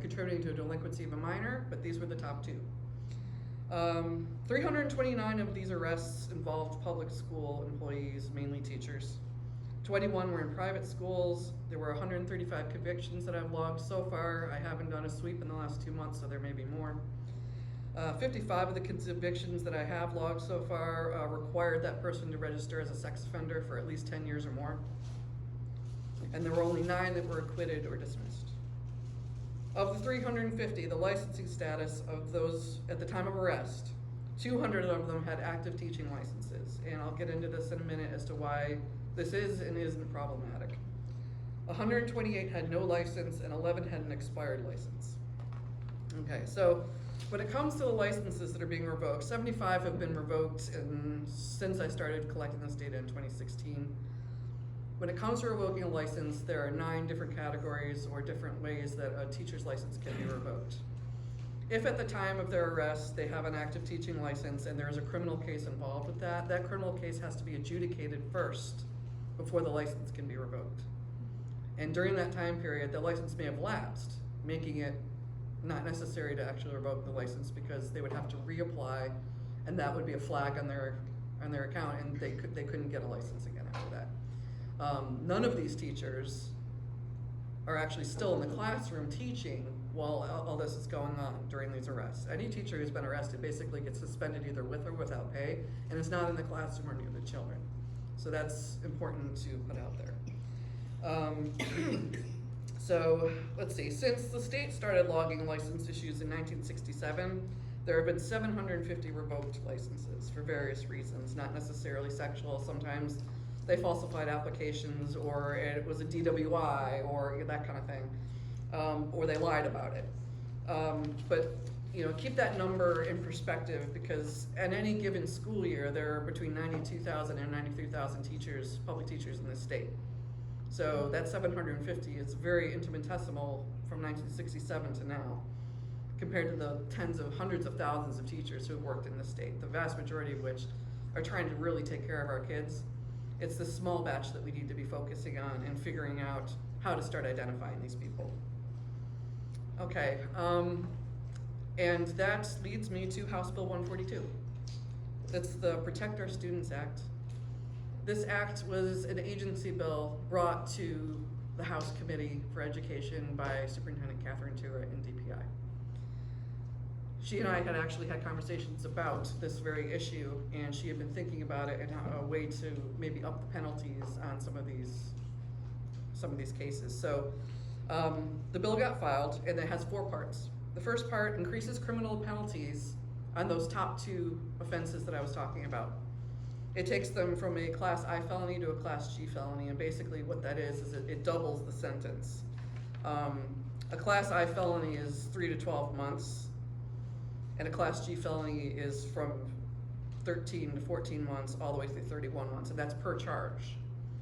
contributing to a delinquency of a minor, but these were the top two. 329 of these arrests involved public school employees, mainly teachers. 21 were in private schools. There were 135 convictions that I've logged so far. I haven't done a sweep in the last 2 months, so there may be more. 55 of the convictions that I have logged so far required that person to register as a sex offender for at least 10 years or more. And there were only 9 that were acquitted or dismissed. Of the 350, the licensing status of those at the time of arrest, 200 of them had active teaching licenses. And I'll get into this in a minute as to why this is and isn't problematic. 128 had no license and 11 had an expired license. Okay, so when it comes to the licenses that are being revoked, 75 have been revoked since I started collecting this data in 2016. When it comes to revoking a license, there are 9 different categories or different ways that a teacher's license can be revoked. If at the time of their arrest they have an active teaching license and there is a criminal case involved with that, that criminal case has to be adjudicated first before the license can be revoked. And during that time period, the license may have lapsed, making it not necessary to actually revoke the license because they would have to reapply, and that would be a flag on their account, and they couldn't get a license again after that. None of these teachers are actually still in the classroom teaching while all this is going on during these arrests. Any teacher who's been arrested basically gets suspended either with or without pay, and is not in the classroom or near the children. So that's important to put out there. So let's see, since the state started logging license issues in 1967, there have been 750 revoked licenses for various reasons, not necessarily sexual. Sometimes they falsified applications, or it was a DWI, or that kind of thing, or they lied about it. But keep that number in perspective, because at any given school year, there are between 92,000 and 93,000 teachers, public teachers in this state. So that 750 is very infinitesimal from 1967 to now, compared to the tens of hundreds of thousands of teachers who have worked in the state, the vast majority of which are trying to really take care of our kids. It's this small batch that we need to be focusing on and figuring out how to start identifying these people. Okay, and that leads me to House Bill 142. It's the Protect Our Students Act. This act was an agency bill brought to the House Committee for Education by Superintendent Catherine Tura in DPI. She and I had actually had conversations about this very issue, and she had been thinking about it and a way to maybe up the penalties on some of these cases. So the bill got filed, and it has 4 parts. The first part increases criminal penalties on those top 2 offenses that I was talking about. It takes them from a Class I felony to a Class G felony, and basically what that is it doubles the sentence. A Class I felony is 3 to 12 months, and a Class G felony is from 13 to 14 months all the way through 31 months, and that's per charge.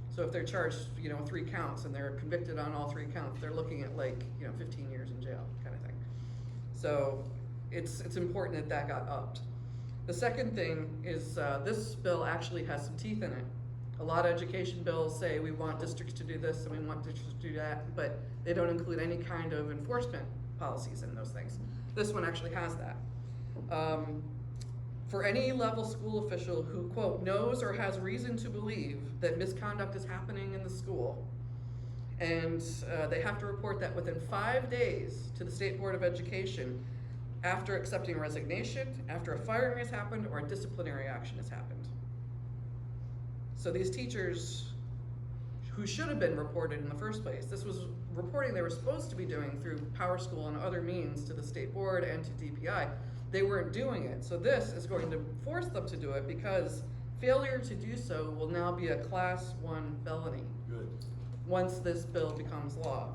So if they're charged, 3 counts and they're convicted on all 3 counts, they're looking at 15 years in jail kind of thing. So it's important that got upped. The second thing is this bill actually has some teeth in it. A lot of education bills say we want districts to do this and we want districts to do that, but they don't include any kind of enforcement policies in those things. This one actually has that. For any level school official who, quote, knows or has reason to believe that misconduct is happening in the school, and they have to report that within 5 days to the State Board of Education after accepting a resignation, after a firing has happened, or a disciplinary action has happened. So these teachers who should have been reported in the first place, this was reporting they were supposed to be doing through Power School and other means to the State Board and to DPI. They weren't doing it. So this is going to force them to do it, because failure to do so will now be a Class 1 felony. Good. Once this bill becomes law.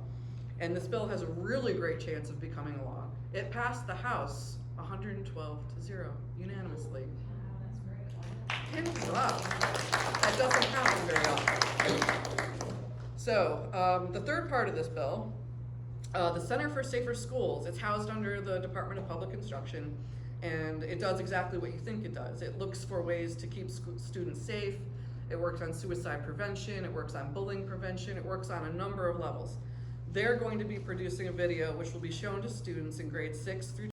And this bill has a really great chance of becoming a law. It passed the House 112-0 unanimously. Hands up. That doesn't happen very often. So, the third part of this bill, the Center for Safer Schools, it's housed under the Department of Public Instruction, and it does exactly what you think it does. It looks for ways to keep students safe. It works on suicide prevention. It works on bullying prevention. It works on a number of levels. They're going to be producing a video which will be shown to students in grades 6 through